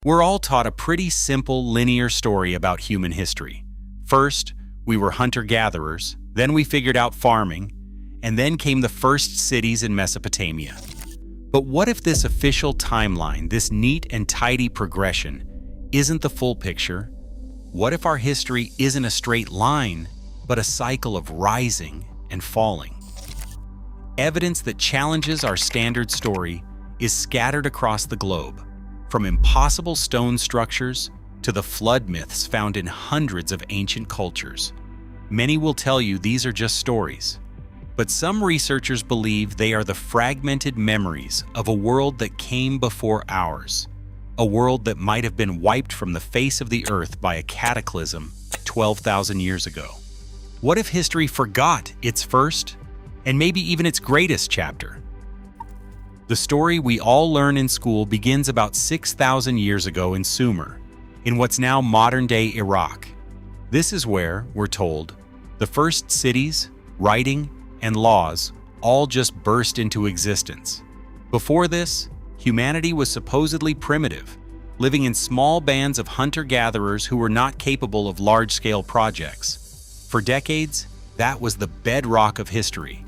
We're all taught a pretty simple linear story about human history. First, we were hunter-gatherers, then we figured out farming, and then came the first cities in Mesopotamia. But what if this official timeline, this neat and tidy progression, isn't the full picture? What if our history isn't a straight line, but a cycle of rising and falling? Evidence that challenges our standard story is scattered across the globe, from impossible stone structures to the flood myths found in hundreds of ancient cultures. Many will tell you these are just stories, but some researchers believe they are the fragmented memories of a world that came before ours, a world that might have been wiped from the face of the earth by a cataclysm 12,000 years ago. What if history forgot its first, and maybe even its greatest chapter? The story we all learn in school begins about 6,000 years ago in Sumer, in what's now modern-day Iraq. This is where, we're told, the first cities, writing, and laws all just burst into existence. Before this, humanity was supposedly primitive, living in small bands of hunter-gatherers who were not capable of large-scale projects. For decades, that was the bedrock of history.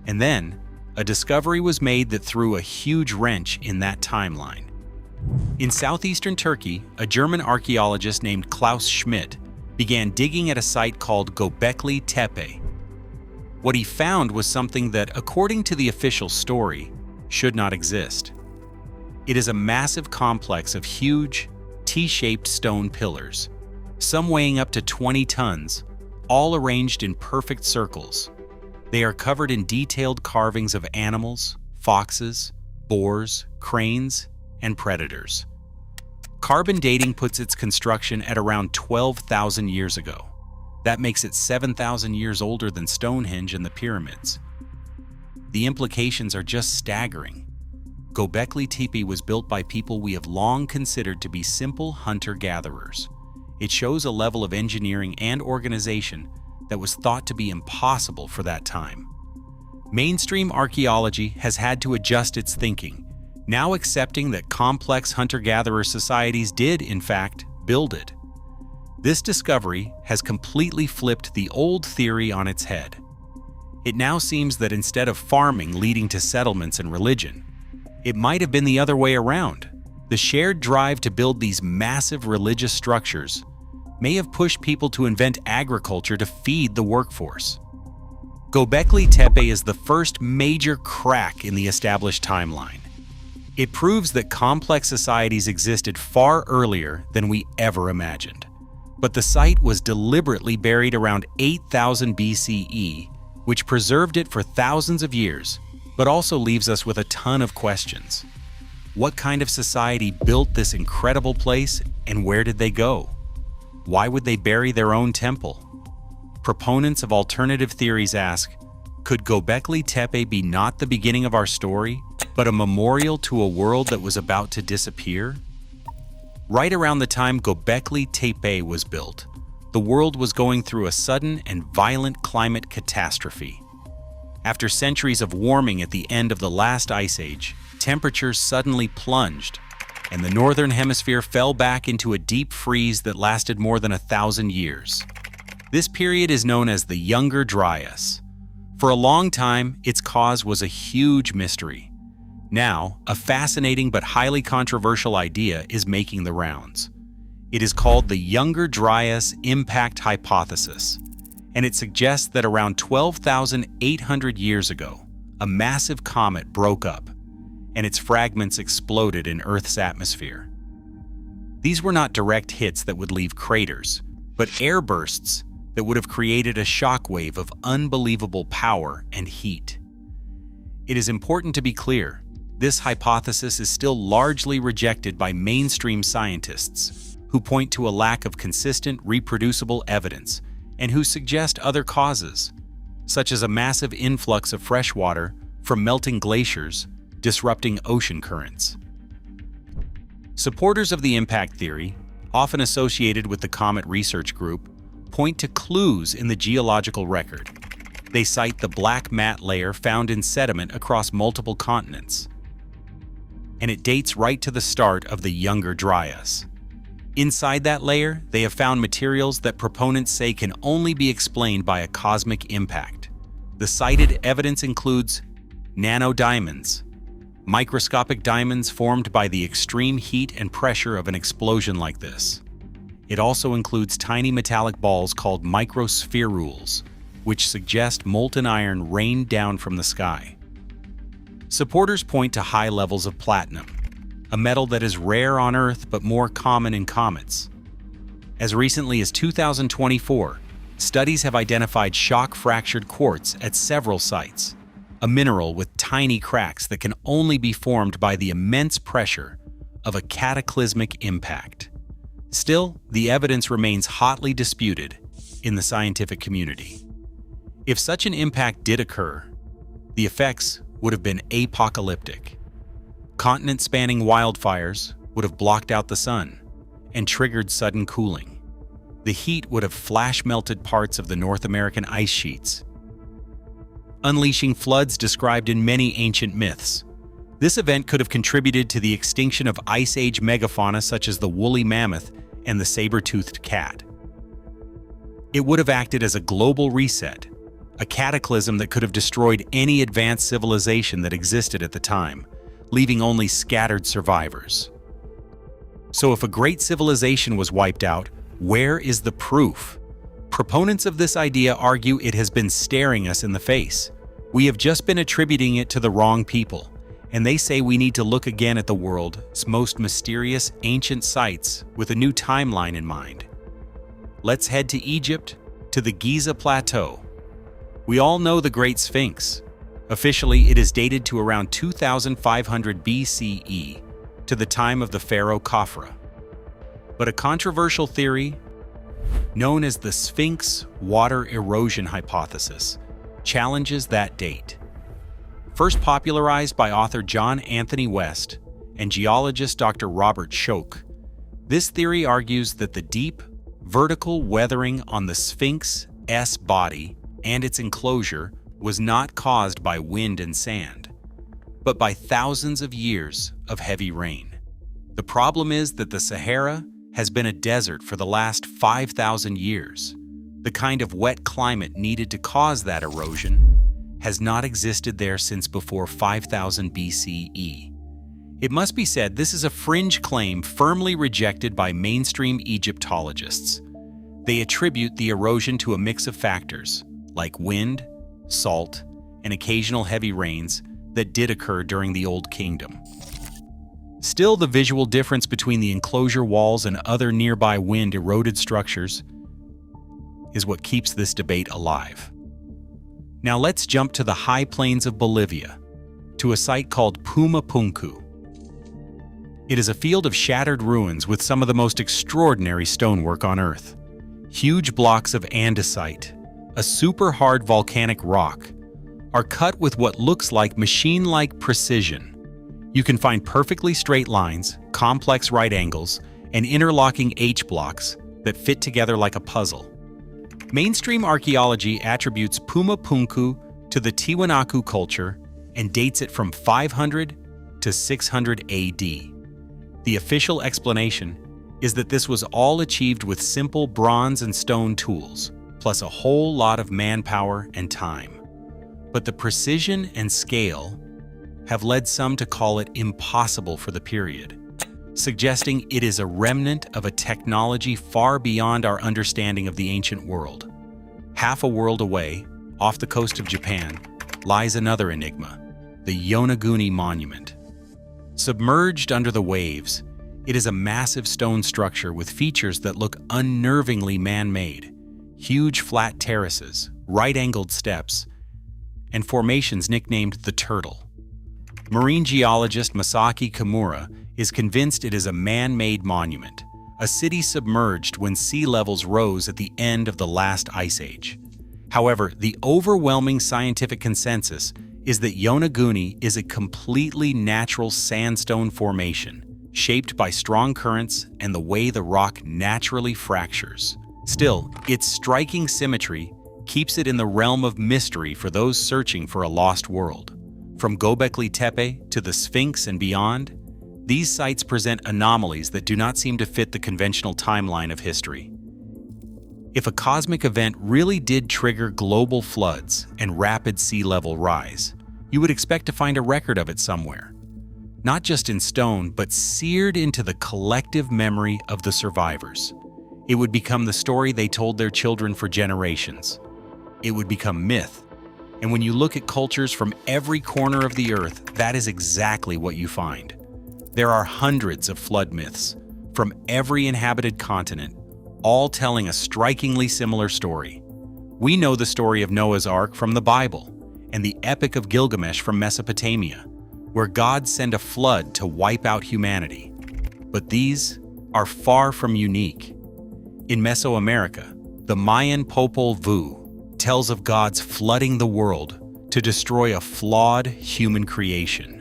And then, a discovery was made that threw a huge wrench in that timeline. In southeastern Turkey, a German archaeologist named Klaus Schmidt began digging at a site called Göbekli Tepe. What he found was something that, according to the official story, should not exist. It is a massive complex of huge, T-shaped stone pillars, some weighing up to 20 tons, all arranged in perfect circles. They are covered in detailed carvings of animals, foxes, boars, cranes, and predators. Carbon dating puts its construction at around 12,000 years ago. That makes it 7,000 years older than Stonehenge and the pyramids. The implications are just staggering. Göbekli Tepe was built by people we have long considered to be simple hunter-gatherers. It shows a level of engineering and organization that was thought to be impossible for that time. Mainstream archaeology has had to adjust its thinking, now accepting that complex hunter-gatherer societies did, in fact, build it. This discovery has completely flipped the old theory on its head. It now seems that instead of farming leading to settlements and religion, it might have been the other way around. The shared drive to build these massive religious structures may have pushed people to invent agriculture to feed the workforce. Göbekli Tepe is the first major crack in the established timeline. It proves that complex societies existed far earlier than we ever imagined. But the site was deliberately buried around 8,000 BCE, which preserved it for thousands of years, but also leaves us with a ton of questions. What kind of society built this incredible place, and where did they go? Why would they bury their own temple? Proponents of alternative theories ask, could Göbekli Tepe be not the beginning of our story, but a memorial to a world that was about to disappear? Right around the time Göbekli Tepe was built, the world was going through a sudden and violent climate catastrophe. After centuries of warming at the end of the last ice age, temperatures suddenly plunged, and the northern hemisphere fell back into a deep freeze that lasted more than 1,000 years. This period is known as the Younger Dryas. For a long time, its cause was a huge mystery. Now, a fascinating but highly controversial idea is making the rounds. It is called the Younger Dryas impact hypothesis, and it suggests that around 12,800 years ago, a massive comet broke up, and its fragments exploded in Earth's atmosphere. These were not direct hits that would leave craters, but air bursts that would have created a shockwave of unbelievable power and heat. It is important to be clear, this hypothesis is still largely rejected by mainstream scientists, who point to a lack of consistent, reproducible evidence and who suggest other causes, such as a massive influx of fresh water from melting glaciers disrupting ocean currents. Supporters of the impact theory, often associated with the Comet research group, point to clues in the geological record. They cite the black mat layer found in sediment across multiple continents. and it dates right to the start of the Younger Dryas. Inside that layer, they have found materials that proponents say can only be explained by a cosmic impact. The cited evidence includes nanodiamonds, microscopic diamonds formed by the extreme heat and pressure of an explosion like this. It also includes tiny metallic balls called microspherules, which suggest molten iron rained down from the sky. Supporters point to high levels of platinum, a metal that is rare on Earth but more common in comets. As recently as 2024, studies have identified shock-fractured quartz at several sites, a mineral with tiny cracks that can only be formed by the immense pressure of a cataclysmic impact. Still, the evidence remains hotly disputed in the scientific community. If such an impact did occur, the effects would have been apocalyptic. Continent-spanning wildfires would have blocked out the sun and triggered sudden cooling. The heat would have flash-melted parts of the North American ice sheets, unleashing floods described in many ancient myths. This event could have contributed to the extinction of Ice Age megafauna such as the woolly mammoth and the saber-toothed cat. It would have acted as a global reset, a cataclysm that could have destroyed any advanced civilization that existed at the time, leaving only scattered survivors. So if a great civilization was wiped out, where is the proof? Proponents of this idea argue it has been staring us in the face. We have just been attributing it to the wrong people, and they say we need to look again at the world's most mysterious ancient sites with a new timeline in mind. Let's head to Egypt, to the Giza Plateau. We all know the Great Sphinx. Officially, it is dated to around 2500 BCE, to the time of the pharaoh Khafra. But a controversial theory, known as the Sphinx water erosion hypothesis, challenges that date. First popularized by author John Anthony West and geologist Dr. Robert Schoch, this theory argues that the deep, vertical weathering on the Sphinx's body and its enclosure was not caused by wind and sand, but by thousands of years of heavy rain. The problem is that the Sahara has been a desert for the last 5,000 years. The kind of wet climate needed to cause that erosion has not existed there since before 5000 BCE. It must be said this is a fringe claim firmly rejected by mainstream Egyptologists. They attribute the erosion to a mix of factors, like wind, salt, and occasional heavy rains that did occur during the Old Kingdom. Still, the visual difference between the enclosure walls and other nearby wind-eroded structures is what keeps this debate alive. Now let's jump to the high plains of Bolivia, to a site called Puma Punku. It is a field of shattered ruins with some of the most extraordinary stonework on Earth. Huge blocks of andesite, a super hard volcanic rock, are cut with what looks like machine-like precision. You can find perfectly straight lines, complex right angles, and interlocking H-blocks that fit together like a puzzle. Mainstream archaeology attributes Puma Punku to the Tiwanaku culture and dates it from 500 to 600 AD. The official explanation is that this was all achieved with simple bronze and stone tools, plus a whole lot of manpower and time. But the precision and scale have led some to call it impossible for the period, suggesting it is a remnant of a technology far beyond our understanding of the ancient world. Half a world away, off the coast of Japan, lies another enigma, the Yonaguni Monument. Submerged under the waves, it is a massive stone structure with features that look unnervingly man-made. Huge flat terraces, right-angled steps, and formations nicknamed the Turtle. Marine geologist Masaki Kimura is convinced it is a man-made monument, a city submerged when sea levels rose at the end of the last ice age. However, the overwhelming scientific consensus is that Yonaguni is a completely natural sandstone formation, shaped by strong currents and the way the rock naturally fractures. Still, its striking symmetry keeps it in the realm of mystery for those searching for a lost world. From Göbekli Tepe to the Sphinx and beyond, These sites present anomalies that do not seem to fit the conventional timeline of history. If a cosmic event really did trigger global floods and rapid sea level rise, you would expect to find a record of it somewhere. Not just in stone, but seared into the collective memory of the survivors. It would become the story they told their children for generations. It would become myth. And when you look at cultures from every corner of the earth, that is exactly what you find. There are hundreds of flood myths from every inhabited continent, all telling a strikingly similar story. We know the story of Noah's Ark from the Bible and the Epic of Gilgamesh from Mesopotamia, where God sent a flood to wipe out humanity. But these are far from unique. In Mesoamerica, the Mayan Popol Vuh tells of God's flooding the world to destroy a flawed human creation.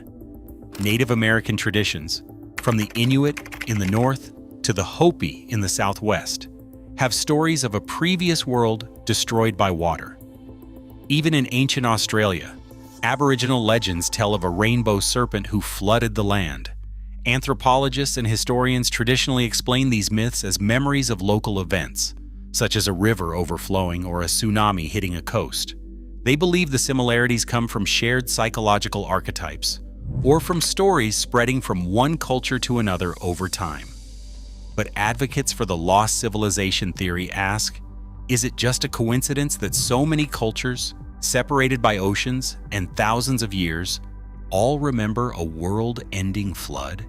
Native American traditions, from the Inuit in the north to the Hopi in the southwest, have stories of a previous world destroyed by water. Even in ancient Australia, Aboriginal legends tell of a rainbow serpent who flooded the land. Anthropologists and historians traditionally explain these myths as memories of local events, such as a river overflowing or a tsunami hitting a coast. They believe the similarities come from shared psychological archetypes, or from stories spreading from one culture to another over time. But advocates for the lost civilization theory ask, is it just a coincidence that so many cultures, separated by oceans and thousands of years, all remember a world-ending flood?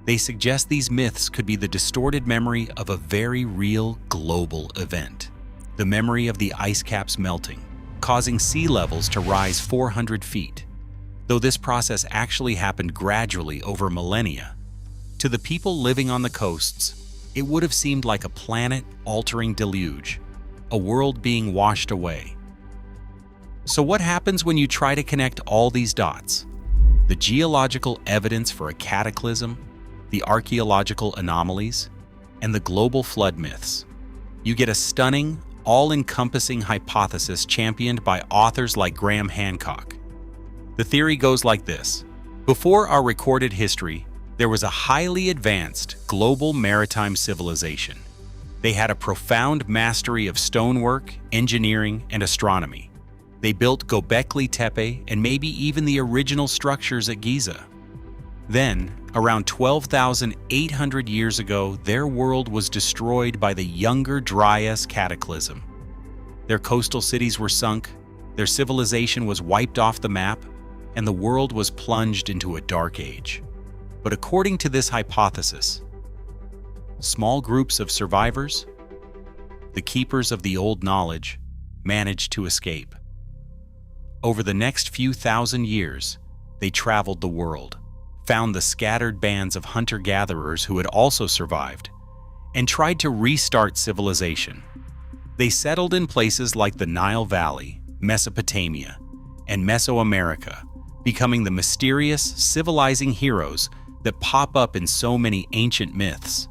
They suggest these myths could be the distorted memory of a very real global event. The memory of the ice caps melting, causing sea levels to rise 400 feet. Though this process actually happened gradually over millennia, to the people living on the coasts, it would have seemed like a planet-altering deluge, a world being washed away. So what happens when you try to connect all these dots? The geological evidence for a cataclysm, the archaeological anomalies, and the global flood myths. You get a stunning, all-encompassing hypothesis championed by authors like Graham Hancock. The theory goes like this. Before our recorded history, there was a highly advanced global maritime civilization. They had a profound mastery of stonework, engineering, and astronomy. They built Göbekli Tepe and maybe even the original structures at Giza. Then, around 12,800 years ago, their world was destroyed by the Younger Dryas cataclysm. Their coastal cities were sunk, their civilization was wiped off the map, and the world was plunged into a dark age. But according to this hypothesis, small groups of survivors, the keepers of the old knowledge, managed to escape. Over the next few thousand years, they traveled the world, found the scattered bands of hunter-gatherers who had also survived, and tried to restart civilization. They settled in places like the Nile Valley, Mesopotamia, and Mesoamerica, becoming the mysterious, civilizing heroes that pop up in so many ancient myths.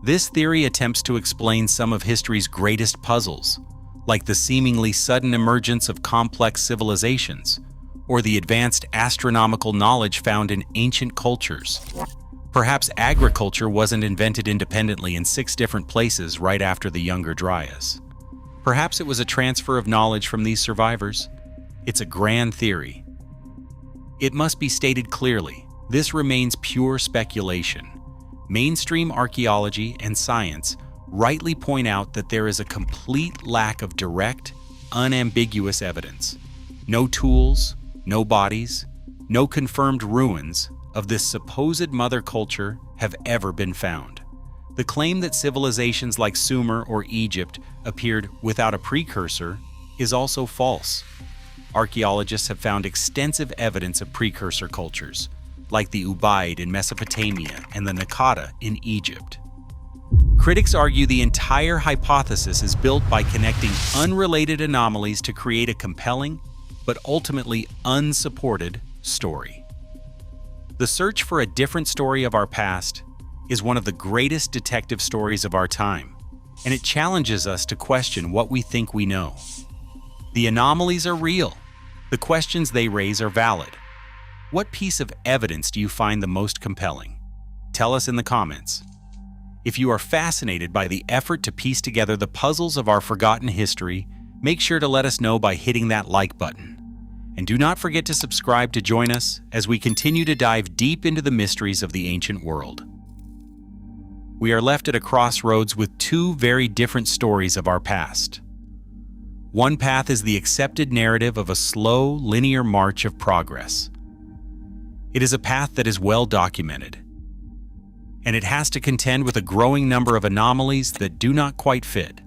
This theory attempts to explain some of history's greatest puzzles, like the seemingly sudden emergence of complex civilizations, or the advanced astronomical knowledge found in ancient cultures. Perhaps agriculture wasn't invented independently in 6 different places right after the Younger Dryas. Perhaps it was a transfer of knowledge from these survivors. It's a grand theory. It must be stated clearly, this remains pure speculation. Mainstream archaeology and science rightly point out that there is a complete lack of direct, unambiguous evidence. No tools, no bodies, no confirmed ruins of this supposed mother culture have ever been found. The claim that civilizations like Sumer or Egypt appeared without a precursor is also false. Archaeologists have found extensive evidence of precursor cultures, like the Ubaid in Mesopotamia and the Naqada in Egypt. Critics argue the entire hypothesis is built by connecting unrelated anomalies to create a compelling, but ultimately unsupported, story. The search for a different story of our past is one of the greatest detective stories of our time, and it challenges us to question what we think we know. The anomalies are real. The questions they raise are valid. What piece of evidence do you find the most compelling? Tell us in the comments. If you are fascinated by the effort to piece together the puzzles of our forgotten history, make sure to let us know by hitting that like button. And do not forget to subscribe to join us as we continue to dive deep into the mysteries of the ancient world. We are left at a crossroads with two very different stories of our past. One path is the accepted narrative of a slow, linear march of progress. It is a path that is well documented, and it has to contend with a growing number of anomalies that do not quite fit.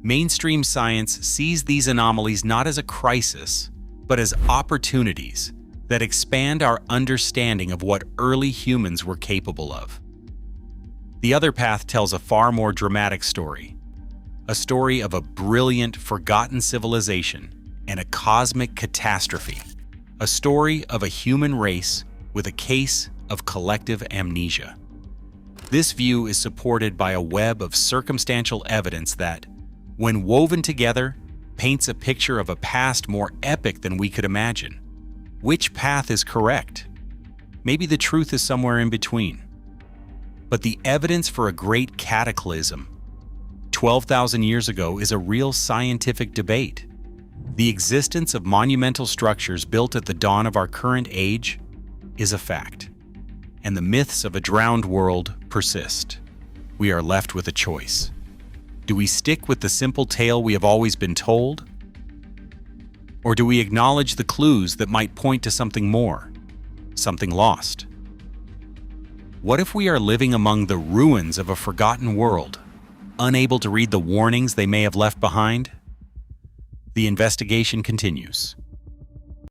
Mainstream science sees these anomalies not as a crisis, but as opportunities that expand our understanding of what early humans were capable of. The other path tells a far more dramatic story, a story of a brilliant, forgotten civilization and a cosmic catastrophe, a story of a human race with a case of collective amnesia. This view is supported by a web of circumstantial evidence that, when woven together, paints a picture of a past more epic than we could imagine. Which path is correct? Maybe the truth is somewhere in between. But the evidence for a great cataclysm 12,000 years ago is a real scientific debate. The existence of monumental structures built at the dawn of our current age is a fact, and the myths of a drowned world persist. We are left with a choice. Do we stick with the simple tale we have always been told? Or do we acknowledge the clues that might point to something more, something lost? What if we are living among the ruins of a forgotten world, unable to read the warnings they may have left behind? The investigation continues.